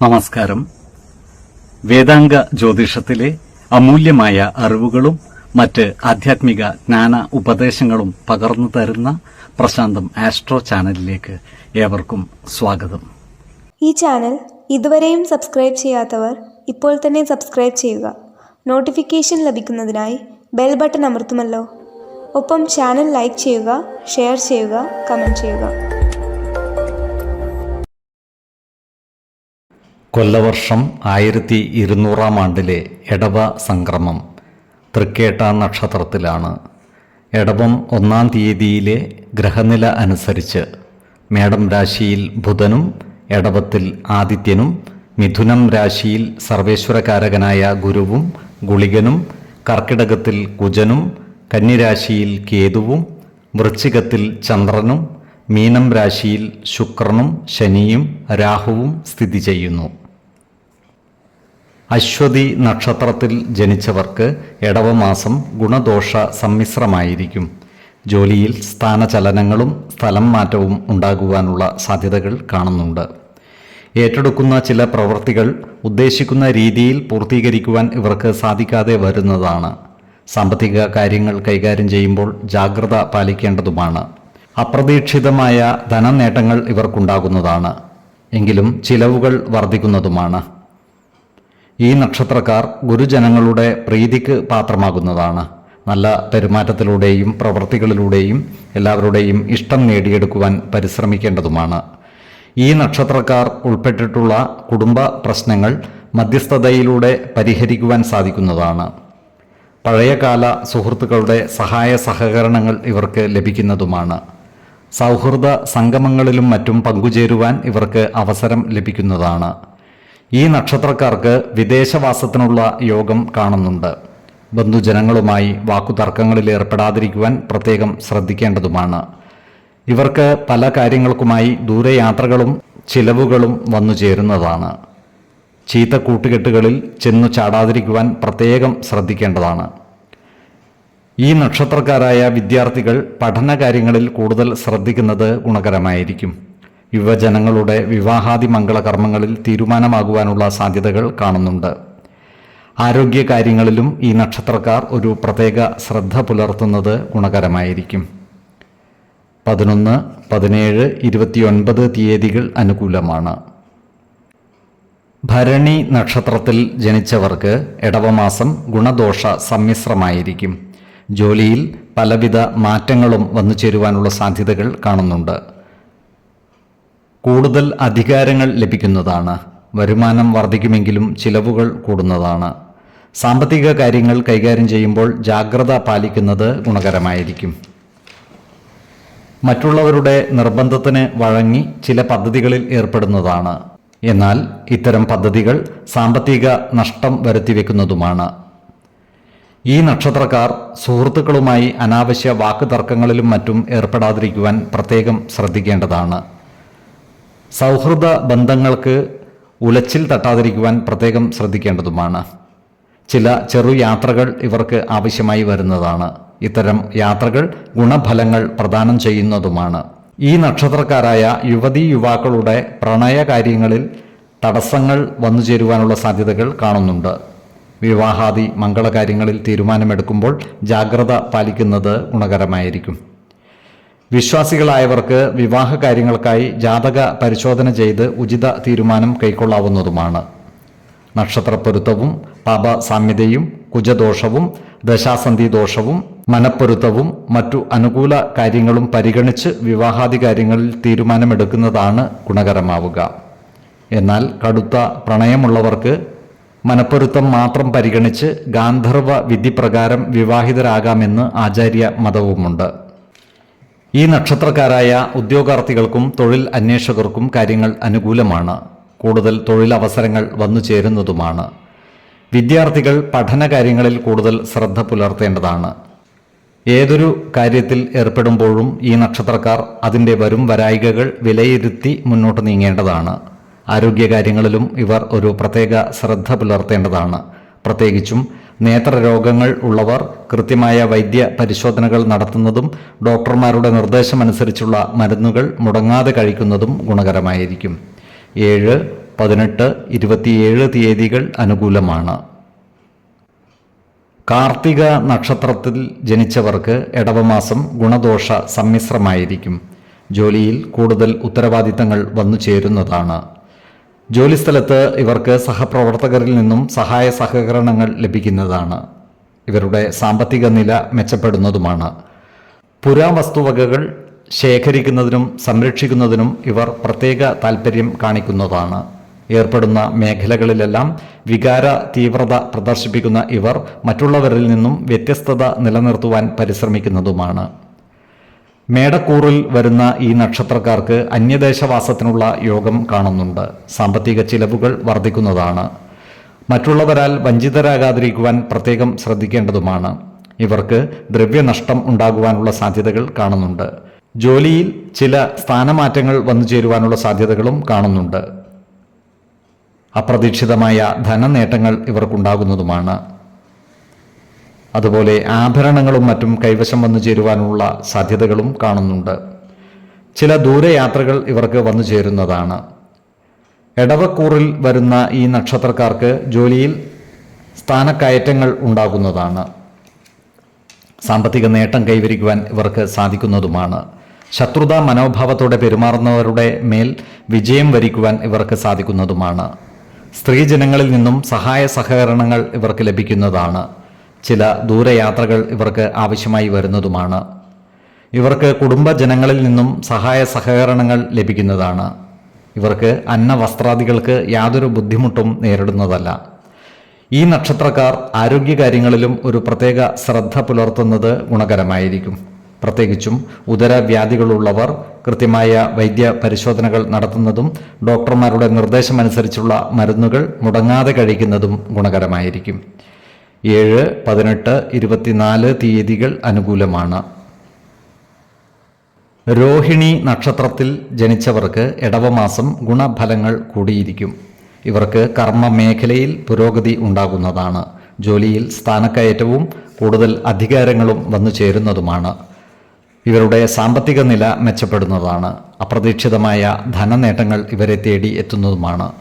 നമസ്കാരം. വേദാംഗ ജ്യോതിഷത്തിലെ അമൂല്യമായ അറിവുകളും മറ്റ് ആധ്യാത്മിക ജ്ഞാന ഉപദേശങ്ങളും പകർന്നു തരുന്ന പ്രശാന്തം ആസ്ട്രോ ചാനലിലേക്ക് ഏവർക്കും സ്വാഗതം. ഈ ചാനൽ ഇതുവരെയും സബ്സ്ക്രൈബ് ചെയ്യാത്തവർ ഇപ്പോൾ തന്നെ സബ്സ്ക്രൈബ് ചെയ്യുക. നോട്ടിഫിക്കേഷൻ ലഭിക്കുന്നതിനായി ബെൽ ബട്ടൺ അമർത്തുമല്ലോ. ഒപ്പം ചാനൽ ലൈക്ക് ചെയ്യുക, ഷെയർ ചെയ്യുക, കമൻറ്റ് ചെയ്യുക. കൊല്ലവർഷം 1200 ആണ്ടിലെ എടവ സംക്രമം തൃക്കേട്ട നക്ഷത്രത്തിലാണ്. എടവം 1-ാം തീയതിയിലെ ഗ്രഹനില അനുസരിച്ച് മേടം രാശിയിൽ ബുധനും എടവത്തിൽ ആദിത്യനും, മിഥുനം രാശിയിൽ സർവേശ്വരകാരകനായ ഗുരുവും ഗുളികനും, കർക്കിടകത്തിൽ കുജനും, കന്നിരാശിയിൽ കേതുവും, വൃശ്ചികത്തിൽ ചന്ദ്രനും, മീനം രാശിയിൽ ശുക്രനും ശനിയും രാഹുവും സ്ഥിതി ചെയ്യുന്നു. അശ്വതി നക്ഷത്രത്തിൽ ജനിച്ചവർക്ക് എടവമാസം ഗുണദോഷ സമ്മിശ്രമായിരിക്കും. ജോലിയിൽ സ്ഥാനചലനങ്ങളും സ്ഥലം മാറ്റവും ഉണ്ടാകുവാനുള്ള സാധ്യതകൾ കാണുന്നുണ്ട്. ഏറ്റെടുക്കുന്ന ചില പ്രവൃത്തികൾ ഉദ്ദേശിക്കുന്ന രീതിയിൽ പൂർത്തീകരിക്കുവാൻ ഇവർക്ക് സാധിക്കാതെ വരുന്നതാണ്. സാമ്പത്തിക കാര്യങ്ങൾ കൈകാര്യം ചെയ്യുമ്പോൾ ജാഗ്രത പാലിക്കേണ്ടതുമാണ്. അപ്രതീക്ഷിതമായ ധനനേട്ടങ്ങൾ ഇവർക്കുണ്ടാകുന്നതാണ്. എങ്കിലും ചിലവുകൾ വർദ്ധിക്കുന്നതുമാണ്. ഈ നക്ഷത്രക്കാർ ഗുരുജനങ്ങളുടെ പ്രീതിക്ക് പാത്രമാകുന്നതാണ്. നല്ല പെരുമാറ്റത്തിലൂടെയും പ്രവൃത്തികളിലൂടെയും എല്ലാവരുടെയും ഇഷ്ടം നേടിയെടുക്കുവാൻ പരിശ്രമിക്കേണ്ടതുമാണ്. ഈ നക്ഷത്രക്കാർ ഉൾപ്പെട്ടിട്ടുള്ള കുടുംബ പ്രശ്നങ്ങൾ മധ്യസ്ഥതയിലൂടെ പരിഹരിക്കുവാൻ സാധിക്കുന്നതാണ്. പഴയകാല സുഹൃത്തുക്കളുടെ സഹായ സഹകരണങ്ങൾ ഇവർക്ക് ലഭിക്കുന്നതുമാണ്. സൗഹൃദ സംഗമങ്ങളിലും മറ്റും പങ്കുചേരുവാൻ ഇവർക്ക് അവസരം ലഭിക്കുന്നതാണ്. ഈ നക്ഷത്രക്കാർക്ക് വിദേശവാസത്തിനുള്ള യോഗം കാണുന്നുണ്ട്. ബന്ധുജനങ്ങളുമായി വാക്കുതർക്കങ്ങളിൽ ഏർപ്പെടാതിരിക്കുവാൻ പ്രത്യേകം ശ്രദ്ധിക്കേണ്ടതുമാണ്. ഇവർക്ക് പല കാര്യങ്ങൾക്കുമായി ദൂരയാത്രകളും ചിലവുകളും വന്നു ചേരുന്നതാണ്. ചീത്ത കൂട്ടുകെട്ടുകളിൽ ചെന്നു ചാടാതിരിക്കുവാൻ പ്രത്യേകം ശ്രദ്ധിക്കേണ്ടതാണ്. ഈ നക്ഷത്രക്കാരായ വിദ്യാർത്ഥികൾ പഠനകാര്യങ്ങളിൽ കൂടുതൽ ശ്രദ്ധിക്കുന്നത് ഗുണകരമായിരിക്കും. യുവജനങ്ങളുടെ വിവാഹാദി മംഗളകർമ്മങ്ങളിൽ തീരുമാനമാകുവാനുള്ള സാധ്യതകൾ കാണുന്നുണ്ട്. ആരോഗ്യകാര്യങ്ങളിലും ഈ നക്ഷത്രക്കാർ ഒരു പ്രത്യേക ശ്രദ്ധ പുലർത്തുന്നത് ഗുണകരമായിരിക്കും. 11, 17, 29 തീയതികൾ അനുകൂലമാണ്. ഭരണി നക്ഷത്രത്തിൽ ജനിച്ചവർക്ക് എടവമാസം ഗുണദോഷ സമ്മിശ്രമായിരിക്കും. ജോലിയിൽ പലവിധ മാറ്റങ്ങളും വന്നു ചേരുവാനുള്ള സാധ്യതകൾ കാണുന്നുണ്ട്. കൂടുതൽ അധികാരങ്ങൾ ലഭിക്കുന്നതാണ്. വരുമാനം വർദ്ധിക്കുമെങ്കിലും ചിലവുകൾ കൂടുന്നതാണ്. സാമ്പത്തിക കാര്യങ്ങൾ കൈകാര്യം ചെയ്യുമ്പോൾ ജാഗ്രത പാലിക്കുന്നത് ഗുണകരമായിരിക്കും. മറ്റുള്ളവരുടെ നിർബന്ധത്തിന് വഴങ്ങി ചില പദ്ധതികളിൽ ഏർപ്പെടുന്നതാണ്. എന്നാൽ ഇത്തരം പദ്ധതികൾ സാമ്പത്തിക നഷ്ടം വരുത്തിവെക്കുന്നതുമാണ്. ഈ നക്ഷത്രക്കാർ സുഹൃത്തുക്കളുമായി അനാവശ്യ വാക്കുതർക്കങ്ങളിലും മറ്റും ഏർപ്പെടാതിരിക്കുവാൻ പ്രത്യേകം ശ്രദ്ധിക്കേണ്ടതാണ്. സൗഹൃദ ബന്ധങ്ങൾക്ക് ഉലച്ചിൽ തട്ടാതിരിക്കുവാൻ പ്രത്യേകം ശ്രദ്ധിക്കേണ്ടതുമാണ്. ചില ചെറുയാത്രകൾ ഇവർക്ക് ആവശ്യമായി വരുന്നതാണ്. ഇത്തരം യാത്രകൾ ഗുണഫലങ്ങൾ പ്രദാനം ചെയ്യുന്നതുമാണ്. ഈ നക്ഷത്രക്കാരായ യുവതീ യുവാക്കളുടെ പ്രണയകാര്യങ്ങളിൽ തടസ്സങ്ങൾ വന്നു ചേരുവാനുള്ള സാധ്യതകൾ കാണുന്നുണ്ട്. വിവാഹാദി മംഗളകാര്യങ്ങളിൽ തീരുമാനമെടുക്കുമ്പോൾ ജാഗ്രത പാലിക്കുന്നത് ഗുണകരമായിരിക്കും. വിശ്വാസികളായവർക്ക് വിവാഹ കാര്യങ്ങൾക്കായി ജാതക പരിശോധന ചെയ്ത് ഉചിത തീരുമാനം കൈക്കൊള്ളാവുന്നതുമാണ്. നക്ഷത്രപ്പൊരുത്തവും പാപസാമ്യതയും കുജദോഷവും ദശാസന്ധി ദോഷവും മനപ്പൊരുത്തവും മറ്റു അനുകൂല കാര്യങ്ങളും പരിഗണിച്ച് വിവാഹാദി കാര്യങ്ങളിൽ തീരുമാനമെടുക്കുന്നതാണ് ഗുണകരമാവുക. എന്നാൽ കടുത്ത പ്രണയമുള്ളവർക്ക് മനപ്പൊരുത്തം മാത്രം പരിഗണിച്ച് ഗാന്ധർവ വിധിപ്രകാരം വിവാഹിതരാകാമെന്ന് ആചാര്യ മതവുമുണ്ട്. ഈ നക്ഷത്രക്കാരായ ഉദ്യോഗാർത്ഥികൾക്കും തൊഴിൽ അന്വേഷകർക്കും കാര്യങ്ങൾ അനുകൂലമാണ്. കൂടുതൽ തൊഴിലവസരങ്ങൾ വന്നു ചേരുന്നതുമാണ്. വിദ്യാർത്ഥികൾ പഠനകാര്യങ്ങളിൽ കൂടുതൽ ശ്രദ്ധ പുലർത്തേണ്ടതാണ്. ഏതൊരു കാര്യത്തിൽ ഏർപ്പെടുമ്പോഴും ഈ നക്ഷത്രക്കാർ അതിൻ്റെ വരും വരായികകൾ വിലയിരുത്തി മുന്നോട്ട് നീങ്ങേണ്ടതാണ്. ആരോഗ്യകാര്യങ്ങളിലും ഇവർ ഒരു പ്രത്യേക ശ്രദ്ധ പുലർത്തേണ്ടതാണ്. പ്രത്യേകിച്ചും നേത്രരോഗങ്ങൾ ഉള്ളവർ കൃത്യമായ വൈദ്യ പരിശോധനകൾ നടത്തുന്നതും ഡോക്ടർമാരുടെ നിർദ്ദേശമനുസരിച്ചുള്ള മരുന്നുകൾ മുടങ്ങാതെ കഴിക്കുന്നതും ഗുണകരമായിരിക്കും. 7, 18, 27 തീയതികൾ അനുകൂലമാണ്. കാർത്തിക നക്ഷത്രത്തിൽ ജനിച്ചവർക്ക് ഇടവമാസം ഗുണദോഷ സമ്മിശ്രമായിരിക്കും. ജോലിയിൽ കൂടുതൽ ഉത്തരവാദിത്തങ്ങൾ വന്നു ചേരുന്നതാണ്. ജോലിസ്ഥലത്ത് ഇവർക്ക് സഹപ്രവർത്തകരിൽ നിന്നും സഹായ സഹകരണങ്ങൾ ലഭിക്കുന്നതാണ്. ഇവരുടെ സാമ്പത്തിക നില മെച്ചപ്പെടുന്നതുമാണ്. പുരാവസ്തുവകകൾ ശേഖരിക്കുന്നതിനും സംരക്ഷിക്കുന്നതിനും ഇവർ പ്രത്യേക താൽപ്പര്യം കാണിക്കുന്നതാണ്. ഏർപ്പെടുന്ന മേഖലകളിലെല്ലാം വികാര തീവ്രത പ്രദർശിപ്പിക്കുന്ന ഇവർ മറ്റുള്ളവരിൽ നിന്നും വ്യത്യസ്തത നിലനിർത്തുവാൻ പരിശ്രമിക്കുന്നതുമാണ്. മേടക്കൂറിൽ വരുന്ന ഈ നക്ഷത്രക്കാർക്ക് അന്യദേശവാസത്തിനുള്ള യോഗം കാണുന്നുണ്ട്. സാമ്പത്തിക ചിലവുകൾ വർദ്ധിക്കുന്നതാണ്. മറ്റുള്ളവരാൽ വഞ്ചിതരാകാതിരിക്കുവാൻ പ്രത്യേകം ശ്രദ്ധിക്കേണ്ടതുമാണ്. ഇവർക്ക് ദ്രവ്യനഷ്ടം ഉണ്ടാകുവാനുള്ള സാധ്യതകൾ കാണുന്നുണ്ട്. ജോലിയിൽ ചില സ്ഥാനമാറ്റങ്ങൾ വന്നു ചേരുവാനുള്ള സാധ്യതകളും കാണുന്നുണ്ട്. അപ്രതീക്ഷിതമായ ധനനേട്ടങ്ങൾ ഇവർക്കുണ്ടാകുന്നതുമാണ്. അതുപോലെ ആഭരണങ്ങളും മറ്റും കൈവശം വന്നു ചേരുവാനുള്ള സാധ്യതകളും കാണുന്നുണ്ട്. ചില ദൂരയാത്രകൾ ഇവർക്ക് വന്നു ചേരുന്നതാണ്. ഇടവക്കൂറിൽ വരുന്ന ഈ നക്ഷത്രക്കാർക്ക് ജോലിയിൽ സ്ഥാനക്കയറ്റങ്ങൾ ഉണ്ടാകുന്നതാണ്. സാമ്പത്തിക നേട്ടം കൈവരിക്കുവാൻ ഇവർക്ക് സാധിക്കുന്നതുമാണ്. ശത്രുതാ മനോഭാവത്തോടെ പെരുമാറുന്നവരുടെ മേൽ വിജയം വരിക്കുവാൻ ഇവർക്ക് സാധിക്കുന്നതുമാണ്. സ്ത്രീജനങ്ങളിൽ നിന്നും സഹായ സഹകരണങ്ങൾ ഇവർക്ക് ലഭിക്കുന്നതാണ്. ചില ദൂരയാത്രകൾ ഇവർക്ക് ആവശ്യമായി വരുന്നതുമാണ്. ഇവർക്ക് കുടുംബജനങ്ങളിൽ നിന്നും സഹായ സഹകരണങ്ങൾ ലഭിക്കുന്നതാണ്. ഇവർക്ക് അന്നവസ്ത്രാദികൾക്ക് യാതൊരു ബുദ്ധിമുട്ടും നേരിടുന്നതല്ല. ഈ നക്ഷത്രക്കാർ ആരോഗ്യകാര്യങ്ങളിലും ഒരു പ്രത്യേക ശ്രദ്ധ പുലർത്തുന്നത് ഗുണകരമായിരിക്കും. പ്രത്യേകിച്ചും ഉദരവ്യാധികളുള്ളവർ കൃത്യമായ വൈദ്യ പരിശോധനകൾ നടത്തുന്നതും ഡോക്ടർമാരുടെ നിർദ്ദേശമനുസരിച്ചുള്ള മരുന്നുകൾ മുടങ്ങാതെ കഴിക്കുന്നതും ഗുണകരമായിരിക്കും. 7, 18, 24 തീയതികൾ അനുകൂലമാണ്. രോഹിണി നക്ഷത്രത്തിൽ ജനിച്ചവർക്ക് ഇടവമാസം ഗുണഫലങ്ങൾ കൂടിയിരിക്കും. ഇവർക്ക് കർമ്മ മേഖലയിൽ പുരോഗതി ഉണ്ടാകുന്നതാണ്. ജോലിയിൽ സ്ഥാനക്കയറ്റവും കൂടുതൽ അധികാരങ്ങളും വന്നു ചേരുന്നതുമാണ്. ഇവരുടെ സാമ്പത്തിക നില മെച്ചപ്പെടുന്നതാണ്. അപ്രതീക്ഷിതമായ ധനനേട്ടങ്ങൾ ഇവരെ തേടി എത്തുന്നതുമാണ്.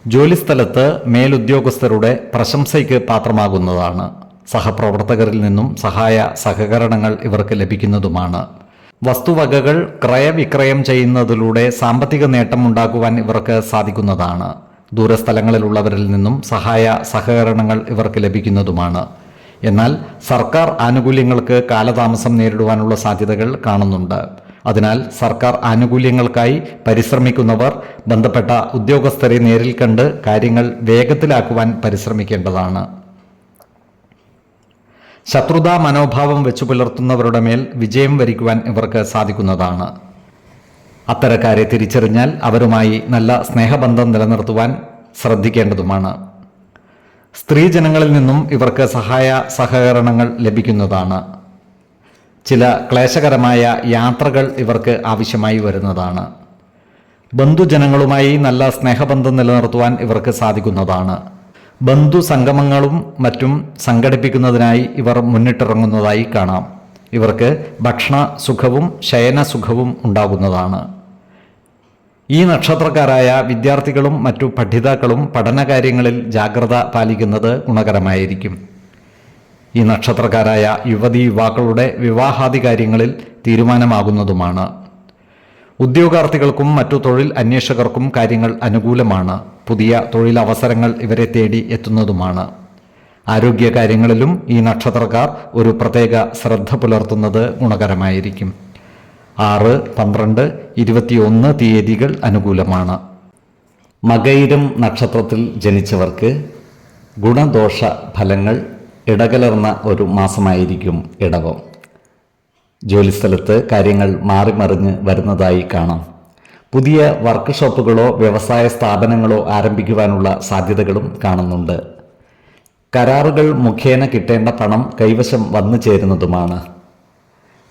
ജോലിസ്ഥലത്ത് മേലുദ്യോഗസ്ഥരുടെ പ്രശംസയ്ക്ക് പാത്രമാകുന്നതാണ്. സഹപ്രവർത്തകരിൽ നിന്നും സഹായ സഹകരണങ്ങൾ ഇവർക്ക് ലഭിക്കുന്നതുമാണ്. വസ്തുവകകൾ ക്രയവിക്രയം ചെയ്യുന്നതിലൂടെ സാമ്പത്തിക നേട്ടം ഉണ്ടാക്കുവാൻ ഇവർക്ക് സാധിക്കുന്നതാണ്. ദൂരസ്ഥലങ്ങളിലുള്ളവരിൽ നിന്നും സഹായ സഹകരണങ്ങൾ ഇവർക്ക് ലഭിക്കുന്നതുമാണ്. എന്നാൽ സർക്കാർ ആനുകൂല്യങ്ങൾക്ക് കാലതാമസം നേരിടുവാനുള്ള സാധ്യതകൾ കാണുന്നുണ്ട്. അതിനാൽ സർക്കാർ ആനുകൂല്യങ്ങൾക്കായി പരിശ്രമിക്കുന്നവർ ബന്ധപ്പെട്ട ഉദ്യോഗസ്ഥരെ നേരിൽ കണ്ട് കാര്യങ്ങൾ വേഗത്തിലാക്കുവാൻ പരിശ്രമിക്കേണ്ടതാണ്. ശത്രുതാ മനോഭാവം വെച്ചു പുലർത്തുന്നവരുടെ മേൽ വിജയം വരിക്കുവാൻ ഇവർക്ക് സാധിക്കുന്നതാണ്. അത്തരക്കാരെ തിരിച്ചറിഞ്ഞാൽ അവരുമായി നല്ല സ്നേഹബന്ധം നിലനിർത്തുവാൻ ശ്രദ്ധിക്കേണ്ടതുമാണ്. സ്ത്രീജനങ്ങളിൽ നിന്നും ഇവർക്ക് സഹായ സഹകരണങ്ങൾ ലഭിക്കുന്നതാണ്. ചില ക്ലേശകരമായ യാത്രകൾ ഇവർക്ക് ആവശ്യമായി വരുന്നതാണ്. ബന്ധുജനങ്ങളുമായി നല്ല സ്നേഹബന്ധം നിലനിർത്തുവാൻ ഇവർക്ക് സാധിക്കുന്നതാണ്. ബന്ധു സംഗമങ്ങളും മറ്റും സംഘടിപ്പിക്കുന്നതിനായി ഇവർ മുന്നിട്ടിറങ്ങുന്നതായി കാണാം. ഇവർക്ക് ഭക്ഷണ സുഖവും ശയന സുഖവും ഉണ്ടാകുന്നതാണ്. ഈ നക്ഷത്രക്കാരായ വിദ്യാർത്ഥികളും മറ്റു പഠിതാക്കളും പഠനകാര്യങ്ങളിൽ ജാഗ്രത പാലിക്കുന്നത് ഗുണകരമായിരിക്കും. ഈ നക്ഷത്രക്കാരായ യുവതീ യുവാക്കളുടെ വിവാഹാദി കാര്യങ്ങളിൽ തീരുമാനമാകുന്നതുമാണ്. ഉദ്യോഗാർത്ഥികൾക്കും മറ്റു തൊഴിൽ അന്വേഷകർക്കും കാര്യങ്ങൾ അനുകൂലമാണ്. പുതിയ തൊഴിലവസരങ്ങൾ ഇവരെ തേടി എത്തുന്നതുമാണ്. ആരോഗ്യകാര്യങ്ങളിലും ഈ നക്ഷത്രക്കാർ ഒരു പ്രത്യേക ശ്രദ്ധ പുലർത്തുന്നത് ഗുണകരമായിരിക്കും. 6, 12, 21 തീയതികൾ അനുകൂലമാണ്. മകയിരം നക്ഷത്രത്തിൽ ജനിച്ചവർക്ക് ഗുണദോഷ ഫലങ്ങൾ ഇടകലർന്ന ഒരു മാസമായിരിക്കും ഇടവം. ജോലിസ്ഥലത്ത് കാര്യങ്ങൾ മാറിമറിഞ്ഞ് വരുന്നതായി കാണാം. പുതിയ വർക്ക് ഷോപ്പുകളോ വ്യവസായ സ്ഥാപനങ്ങളോ ആരംഭിക്കുവാനുള്ള സാധ്യതകളും കാണുന്നുണ്ട്. കരാറുകൾ മുഖേന കിട്ടേണ്ട പണം കൈവശം വന്നു ചേരുന്നതുമാണ്.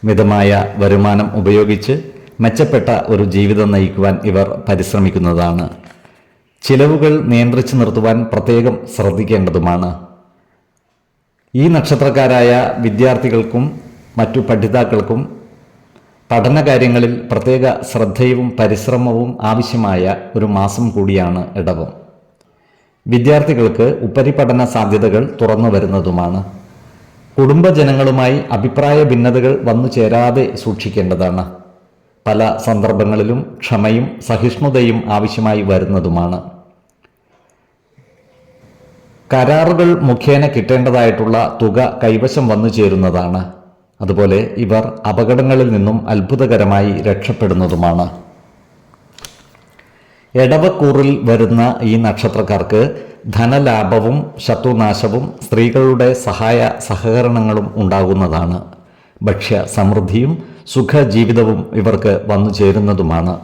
മിതമായ വരുമാനം ഉപയോഗിച്ച് മെച്ചപ്പെട്ട ഒരു ജീവിതം നയിക്കുവാൻ ഇവർ പരിശ്രമിക്കുന്നതാണ്. ചിലവുകൾ നിയന്ത്രിച്ചു നിർത്തുവാൻ പ്രത്യേകം ശ്രദ്ധിക്കേണ്ടതുമാണ്. ഈ നക്ഷത്രക്കാരായ വിദ്യാർത്ഥികൾക്കും മറ്റു പഠിതാക്കൾക്കും പഠനകാര്യങ്ങളിൽ പ്രത്യേക ശ്രദ്ധയും പരിശ്രമവും ആവശ്യമായ ഒരു മാസം കൂടിയാണ് ഇടവം. വിദ്യാർത്ഥികൾക്ക് ഉപരിപഠന സാധ്യതകൾ തുറന്നു വരുന്നതുമാണ്. കുടുംബജനങ്ങളുമായി അഭിപ്രായ ഭിന്നതകൾ വന്നു ചേരാതെ സൂക്ഷിക്കേണ്ടതാണ്. പല സന്ദർഭങ്ങളിലും ക്ഷമയും സഹിഷ്ണുതയും ആവശ്യമായി വരുന്നതുമാണ്. കരാറുകൾ മുഖേന കിട്ടേണ്ടതായിട്ടുള്ള തുക കൈവശം വന്നു ചേരുന്നതാണ്. അതുപോലെ ഇവർ അപകടങ്ങളിൽ നിന്നും അത്ഭുതകരമായി രക്ഷപ്പെടുന്നതുമാണ്. എടവക്കൂറിൽ വരുന്ന ഈ നക്ഷത്രക്കാർക്ക് ധനലാഭവും ശത്രുനാശവും സ്ത്രീകളുടെ സഹായ സഹകരണങ്ങളും ഉണ്ടാകുന്നതാണ്. ഭക്ഷ്യ സമൃദ്ധിയും സുഖജീവിതവും ഇവർക്ക് വന്നു ചേരുന്നതുമാണ്.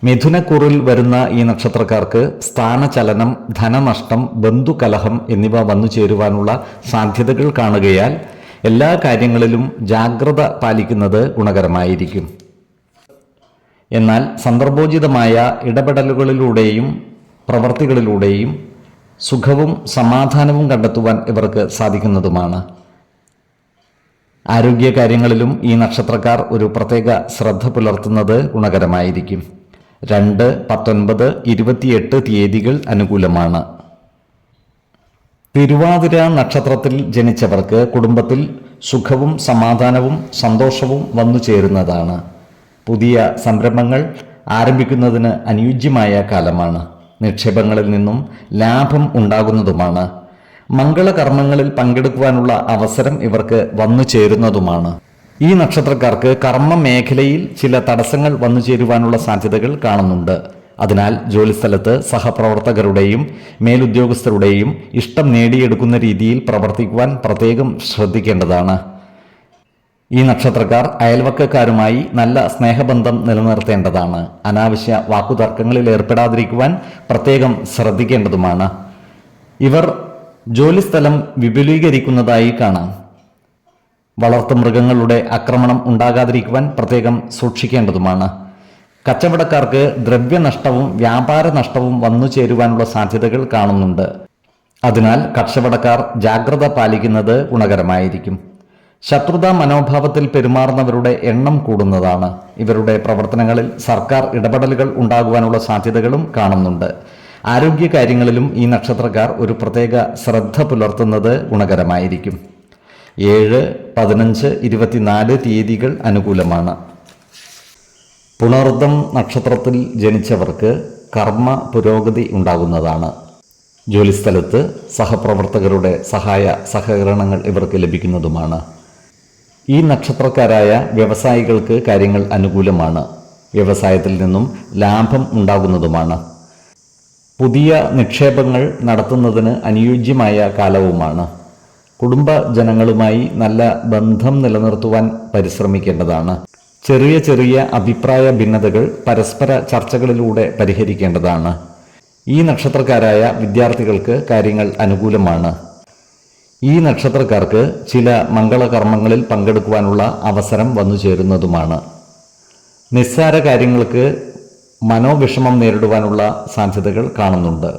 മിഥുനക്കൂറിൽ വരുന്ന ഈ നക്ഷത്രക്കാർക്ക് സ്ഥാനചലനം, ധനനഷ്ടം, ബന്ധുകലഹം എന്നിവ വന്നു ചേരുവാനുള്ള സാധ്യതകൾ കാണുകയാൽ എല്ലാ കാര്യങ്ങളിലും ജാഗ്രത പാലിക്കുന്നത് ഗുണകരമായിരിക്കും. എന്നാൽ സന്ദർഭോചിതമായ ഇടപെടലുകളിലൂടെയും പ്രവർത്തികളിലൂടെയും സുഖവും സമാധാനവും കണ്ടെത്തുവാൻ ഇവർക്ക് സാധിക്കുന്നതുമാണ്. ആരോഗ്യകാര്യങ്ങളിലും ഈ നക്ഷത്രക്കാർ ഒരു പ്രത്യേക ശ്രദ്ധ പുലർത്തുന്നത് ഗുണകരമായിരിക്കും. 2, 19, 28 തീയതികൾ അനുകൂലമാണ്. തിരുവാതിര നക്ഷത്രത്തിൽ ജനിച്ചവർക്ക് കുടുംബത്തിൽ സുഖവും സമാധാനവും സന്തോഷവും വന്നു ചേരുന്നതാണ്. പുതിയ സംരംഭങ്ങൾ ആരംഭിക്കുന്നതിന് അനുയോജ്യമായ കാലമാണ്. നിക്ഷേപങ്ങളിൽ നിന്നും ലാഭം ഉണ്ടാകുന്നതുമാണ്. മംഗളകർമ്മങ്ങളിൽ പങ്കെടുക്കുവാനുള്ള അവസരം ഇവർക്ക് വന്നു ചേരുന്നതുമാണ്. ഈ നക്ഷത്രക്കാർക്ക് കർമ്മ മേഖലയിൽ ചില തടസ്സങ്ങൾ വന്നു ചേരുവാനുള്ള സാധ്യതകൾ കാണുന്നുണ്ട്. അതിനാൽ ജോലിസ്ഥലത്ത് സഹപ്രവർത്തകരുടെയും മേലുദ്യോഗസ്ഥരുടെയും ഇഷ്ടം നേടിയെടുക്കുന്ന രീതിയിൽ പ്രവർത്തിക്കുവാൻ പ്രത്യേകം ശ്രദ്ധിക്കേണ്ടതാണ്. ഈ നക്ഷത്രക്കാർ അയൽവക്കക്കാരുമായി നല്ല സ്നേഹബന്ധം നിലനിർത്തേണ്ടതാണ്. അനാവശ്യ വാക്കുതർക്കങ്ങളിൽ ഏർപ്പെടാതിരിക്കുവാൻ പ്രത്യേകം ശ്രദ്ധിക്കേണ്ടതുമാണ്. ഇവർ ജോലിസ്ഥലം വിപുലീകരിക്കുന്നതായി കാണാം. വളർത്തുമൃഗങ്ങളുടെ ആക്രമണം ഉണ്ടാകാതിരിക്കുവാൻ പ്രത്യേകം സൂക്ഷിക്കേണ്ടതുമാണ്. കച്ചവടക്കാർക്ക് ദ്രവ്യനഷ്ടവും വ്യാപാര നഷ്ടവും വന്നു ചേരുവാനുള്ള സാധ്യതകൾ കാണുന്നുണ്ട്. അതിനാൽ കച്ചവടക്കാർ ജാഗ്രത പാലിക്കുന്നത് ഗുണകരമായിരിക്കും. ശത്രുതാ മനോഭാവത്തിൽ പെരുമാറുന്നവരുടെ എണ്ണം കൂടുന്നതാണ്. ഇവരുടെ പ്രവർത്തനങ്ങളിൽ സർക്കാർ ഇടപെടലുകൾ ഉണ്ടാകുവാനുള്ള സാധ്യതകളും കാണുന്നുണ്ട്. ആരോഗ്യകാര്യങ്ങളിലും ഈ നക്ഷത്രക്കാർ ഒരു പ്രത്യേക ശ്രദ്ധ പുലർത്തുന്നത് ഗുണകരമായിരിക്കും. 7, 15, 24 തീയതികൾ അനുകൂലമാണ്. പുണർദം നക്ഷത്രത്തിൽ ജനിച്ചവർക്ക് കർമ്മ പുരോഗതി ഉണ്ടാകുന്നതാണ്. ജോലിസ്ഥലത്ത് സഹപ്രവർത്തകരുടെ സഹായ സഹകരണങ്ങൾ ഇവർക്ക് ലഭിക്കുന്നതുമാണ്. ഈ നക്ഷത്രക്കാരായ വ്യവസായികൾക്ക് കാര്യങ്ങൾ അനുകൂലമാണ്. വ്യവസായത്തിൽ നിന്നും ലാഭം ഉണ്ടാകുന്നതുമാണ്. പുതിയ നിക്ഷേപങ്ങൾ നടത്തുന്നതിന് അനുയോജ്യമായ കാലവുമാണ്. കുടുംബജനങ്ങളുമായി നല്ല ബന്ധം നിലനിർത്തുവാൻ പരിശ്രമിക്കേണ്ടതാണ്. ചെറിയ ചെറിയ അഭിപ്രായ ഭിന്നതകൾ പരസ്പര ചർച്ചകളിലൂടെ പരിഹരിക്കേണ്ടതാണ്. ഈ നക്ഷത്രക്കാരായ വിദ്യാർത്ഥികൾക്ക് കാര്യങ്ങൾ അനുകൂലമാണ്. ഈ നക്ഷത്രക്കാർക്ക് ചില മംഗളകർമ്മങ്ങളിൽ പങ്കെടുക്കുവാനുള്ള അവസരം വന്നു ചേരുന്നതുമാണ്. നിസ്സാര കാര്യങ്ങൾക്ക് മനോവിഷമം നേരിടുവാനുള്ള സാധ്യതകൾ കാണുന്നുണ്ട്.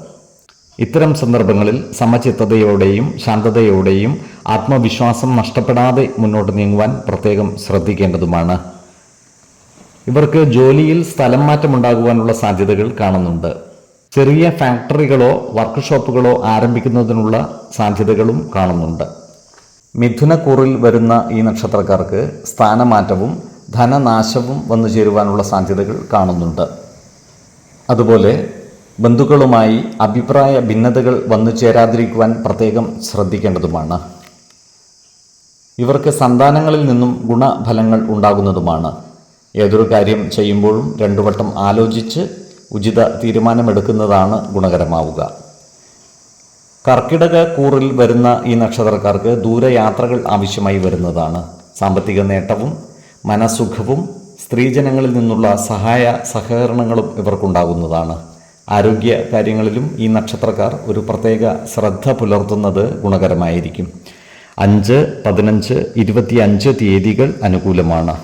ഇത്തരം സന്ദർഭങ്ങളിൽ സമചിത്തതയോടെയും ശാന്തതയോടെയും ആത്മവിശ്വാസം നഷ്ടപ്പെടാതെ മുന്നോട്ട് നീങ്ങുവാൻ പ്രത്യേകം ശ്രദ്ധിക്കേണ്ടതുമാണ്. ഇവർക്ക് ജോലിയിൽ സ്ഥലം മാറ്റമുണ്ടാകുവാനുള്ള സാധ്യതകൾ കാണുന്നുണ്ട്. ചെറിയ ഫാക്ടറികളോ വർക്ക്ഷോപ്പുകളോ ആരംഭിക്കുന്നതിനുള്ള സാധ്യതകളും കാണുന്നുണ്ട്. മിഥുനക്കൂറിൽ വരുന്ന ഈ നക്ഷത്രക്കാർക്ക് സ്ഥാനമാറ്റവും ധനനാശവും വന്നു ചേരുവാനുള്ള സാധ്യതകൾ കാണുന്നുണ്ട്. അതുപോലെ ബന്ധുക്കളുമായി അഭിപ്രായ ഭിന്നതകൾ വന്നു ചേരാതിരിക്കുവാൻ പ്രത്യേകം ശ്രദ്ധിക്കേണ്ടതുമാണ്. ഇവർക്ക് സന്താനങ്ങളിൽ നിന്നും ഗുണഫലങ്ങൾ ഉണ്ടാകുന്നതുമാണ്. ഏതൊരു കാര്യം ചെയ്യുമ്പോഴും 2 വട്ടം ആലോചിച്ച് ഉചിത തീരുമാനമെടുക്കുന്നതാണ് ഗുണകരമാവുക. കർക്കിടക കൂറിൽ വരുന്ന ഈ നക്ഷത്രക്കാർക്ക് ദൂരയാത്രകൾ ആവശ്യമായി വരുന്നതാണ്. സാമ്പത്തിക നേട്ടവും മനസുഖവും സ്ത്രീജനങ്ങളിൽ നിന്നുള്ള സഹായ സഹകരണങ്ങളും ഇവർക്കുണ്ടാകുന്നതാണ്. ആരോഗ്യ കാര്യങ്ങളിലും ഈ നക്ഷത്രക്കാർ ഒരു പ്രത്യേക ശ്രദ്ധ പുലർത്തുന്നത് ഗുണകരമായിരിക്കും. 5, 15, 25 തീയതികൾ അനുകൂലമാണ്.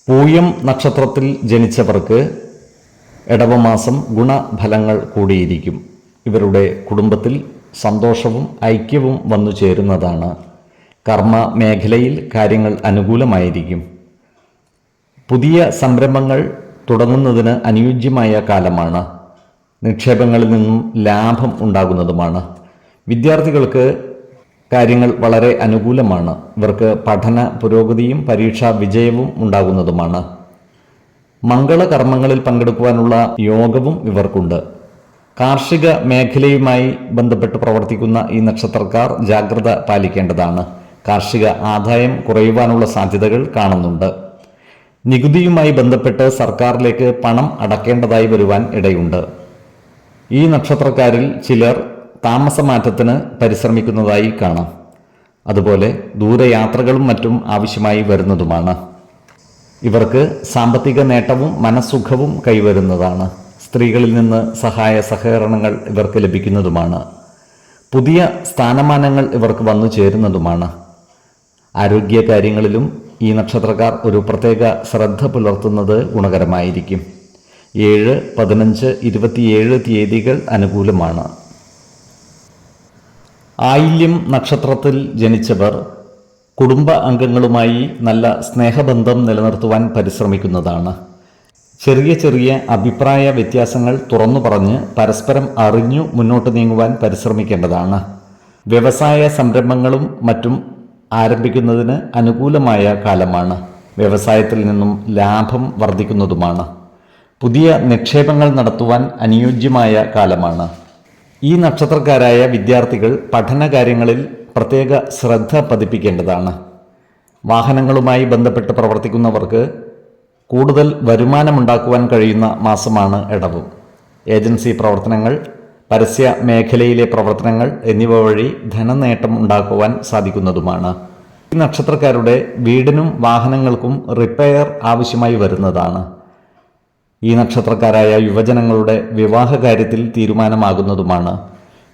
പൂയം നക്ഷത്രത്തിൽ ജനിച്ചവർക്ക് ഇടവമാസം ഗുണഫലങ്ങൾ കൂടിയിരിക്കും. ഇവരുടെ കുടുംബത്തിൽ സന്തോഷവും ഐക്യവും വന്നു ചേരുന്നതാണ്. കർമ്മ മേഖലയിൽ കാര്യങ്ങൾ അനുകൂലമായിരിക്കും. പുതിയ സംരംഭങ്ങൾ തുടങ്ങുന്നതിന് അനുയോജ്യമായ കാലമാണ്. നിക്ഷേപങ്ങളിൽ നിന്നും ലാഭം ഉണ്ടാകുന്നതുമാണ്. വിദ്യാർത്ഥികൾക്ക് കാര്യങ്ങൾ വളരെ അനുകൂലമാണ്. ഇവർക്ക് പഠന പുരോഗതിയും പരീക്ഷാ വിജയവും ഉണ്ടാകുന്നതുമാണ്. മംഗളകർമ്മങ്ങളിൽ പങ്കെടുക്കുവാനുള്ള യോഗവും ഇവർക്കുണ്ട്. കാർഷിക മേഖലയുമായി ബന്ധപ്പെട്ട് പ്രവർത്തിക്കുന്ന ഈ നക്ഷത്രക്കാർ ജാഗ്രത പാലിക്കേണ്ടതാണ്. കാർഷിക ആദായം കുറയുവാനുള്ള സാധ്യതകൾ കാണുന്നുണ്ട്. നികുതിയുമായി ബന്ധപ്പെട്ട് സർക്കാരിലേക്ക് പണം അടക്കേണ്ടതായി വരുവാൻ ഇടയുണ്ട്. ഈ നക്ഷത്രക്കാരിൽ ചിലർ താമസമാറ്റത്തിന് പരിശ്രമിക്കുന്നതായി കാണാം. അതുപോലെ ദൂരയാത്രകളും മറ്റും ആവശ്യമായി വരുന്നതുമാണ്. ഇവർക്ക് സാമ്പത്തിക നേട്ടവും മനസ്സുഖവും കൈവരുന്നതാണ്. സ്ത്രീകളിൽ നിന്ന് സഹായ സഹകരണങ്ങൾ ഇവർക്ക് ലഭിക്കുന്നതുമാണ്. പുതിയ സ്ഥാനമാനങ്ങൾ ഇവർക്ക് വന്നു ചേരുന്നതുമാണ്. ആരോഗ്യ കാര്യങ്ങളിലും ഈ നക്ഷത്രക്കാർ ഒരു പ്രത്യേക ശ്രദ്ധ പുലർത്തുന്നത് ഗുണകരമായിരിക്കും. 7, 15, 27 തീയതികൾ അനുകൂലമാണ്. ആയില്യം നക്ഷത്രത്തിൽ ജനിച്ചവർ കുടുംബ അംഗങ്ങളുമായി നല്ല സ്നേഹബന്ധം നിലനിർത്തുവാൻ പരിശ്രമിക്കുന്നതാണ്. ചെറിയ ചെറിയ അഭിപ്രായ വ്യത്യാസങ്ങൾ തുറന്നു പറഞ്ഞ് പരസ്പരം അറിഞ്ഞു മുന്നോട്ട് നീങ്ങുവാൻ പരിശ്രമിക്കേണ്ടതാണ്. വ്യവസായ സംരംഭങ്ങളും മറ്റും ആരംഭിക്കുന്നതിന് അനുകൂലമായ കാലമാണ്. വ്യവസായത്തിൽ നിന്നും ലാഭം വർദ്ധിക്കുന്നതുമാണ്. പുതിയ നിക്ഷേപങ്ങൾ നടത്തുവാൻ അനുയോജ്യമായ കാലമാണ്. ഈ നക്ഷത്രക്കാരായ വിദ്യാർത്ഥികൾ പഠനകാര്യങ്ങളിൽ പ്രത്യേക ശ്രദ്ധ പതിപ്പിക്കേണ്ടതാണ്. വാഹനങ്ങളുമായി ബന്ധപ്പെട്ട് പ്രവർത്തിക്കുന്നവർക്ക് കൂടുതൽ വരുമാനമുണ്ടാക്കുവാൻ കഴിയുന്ന മാസമാണ് ഇടവം. ഏജൻസി പ്രവർത്തനങ്ങൾ, പരസ്യ മേഖലയിലെ പ്രവർത്തനങ്ങൾ എന്നിവ വഴി ധനനേട്ടം ഉണ്ടാക്കുവാൻ സാധിക്കുന്നതുമാണ്. ഈ നക്ഷത്രക്കാരുടെ വീടിനും വാഹനങ്ങൾക്കും റിപ്പയർ ആവശ്യമായി വരുന്നതാണ്. ഈ നക്ഷത്രക്കാരായ യുവജനങ്ങളുടെ വിവാഹ കാര്യത്തിൽ തീരുമാനമാകുന്നതുമാണ്.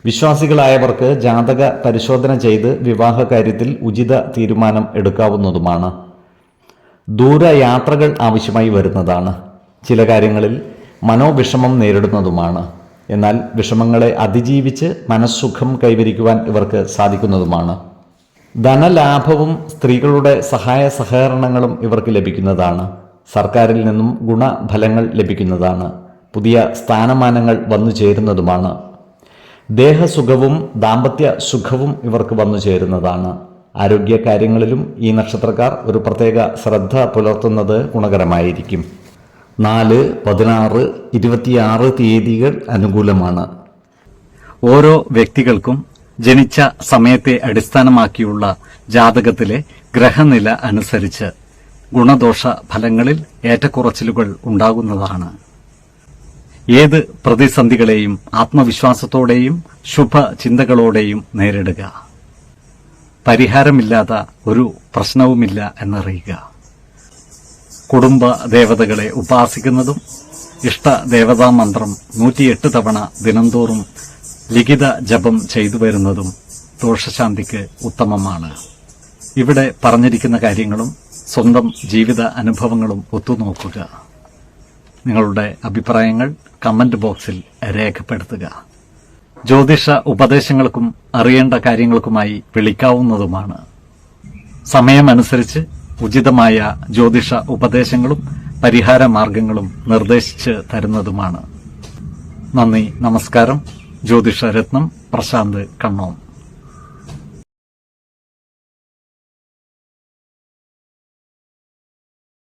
വിശ്വാസികളായവർക്ക് ജാതക പരിശോധന ചെയ്ത് വിവാഹ കാര്യത്തിൽ ഉചിത തീരുമാനം എടുക്കാവുന്നതുമാണ്. ദൂരയാത്രകൾ ആവശ്യമായി വരുന്നതാണ്. ചില കാര്യങ്ങളിൽ മനോവിഷമം നേരിടുന്നതുമാണ്. എന്നാൽ വിഷമങ്ങളെ അതിജീവിച്ച് മനസ്സുഖം കൈവരിക്കുവാൻ ഇവർക്ക് സാധിക്കുന്നതുമാണ്. ധനലാഭവും സ്ത്രീകളുടെ സഹായ സഹകരണങ്ങളും ഇവർക്ക് ലഭിക്കുന്നതാണ്. സർക്കാരിൽ നിന്നും ഗുണഫലങ്ങൾ ലഭിക്കുന്നതാണ്. പുതിയ സ്ഥാനമാനങ്ങൾ വന്നു ചേരുന്നതുമാണ്. ദേഹസുഖവും ദാമ്പത്യ സുഖവും ഇവർക്ക് വന്നു ചേരുന്നതാണ്. ആരോഗ്യ കാര്യങ്ങളിലും ഈ നക്ഷത്രക്കാർ ഒരു പ്രത്യേക ശ്രദ്ധ പുലർത്തുന്നത് ഗുണകരമായിരിക്കും. 4, 16, 26 തീയതികൾ അനുകൂലമാണ്. ഓരോ വ്യക്തികൾക്കും ജനിച്ച സമയത്തെ അടിസ്ഥാനമാക്കിയുള്ള ജാതകത്തിലെ ഗ്രഹനില അനുസരിച്ച് ഗുണദോഷ ഫലങ്ങളിൽ ഏറ്റക്കുറച്ചിലുകൾ ഉണ്ടാകുന്നതാണ്. ഏത് പ്രതിസന്ധികളെയും ആത്മവിശ്വാസത്തോടെയും ശുഭചിന്തകളോടെയും നേരിടുക. പരിഹാരമില്ലാത്ത ഒരു പ്രശ്നവുമില്ല എന്നറിയുക. കുടുംബ ദേവതകളെ ഉപാസിക്കുന്നതും ഇഷ്ടദേവതാ മന്ത്രം 108 തവണ ദിനംതോറും ലിഖിത ജപം ചെയ്തു വരുന്നതും ദോഷശാന്തിക്ക് ഉത്തമമാണ്. ഇവിടെ പറഞ്ഞിരിക്കുന്ന കാര്യങ്ങളും സ്വന്തം ജീവിത അനുഭവങ്ങളും ഒത്തുനോക്കുക. നിങ്ങളുടെ അഭിപ്രായങ്ങൾ കമന്റ് ബോക്സിൽ രേഖപ്പെടുത്തുക. ജ്യോതിഷ ഉപദേശങ്ങൾക്കും അറിയേണ്ട കാര്യങ്ങൾക്കുമായി വിളിക്കാവുന്നതുമാണ്. സമയമനുസരിച്ച് ഉചിതമായ ജ്യോതിഷ ഉപദേശങ്ങളും പരിഹാര മാർഗങ്ങളും നിർദ്ദേശിച്ച് തരുന്നതുമാണ്. നന്ദി, നമസ്കാരം. ജ്യോതിഷ രത്നം പ്രശാന്ത് കണ്ണോം.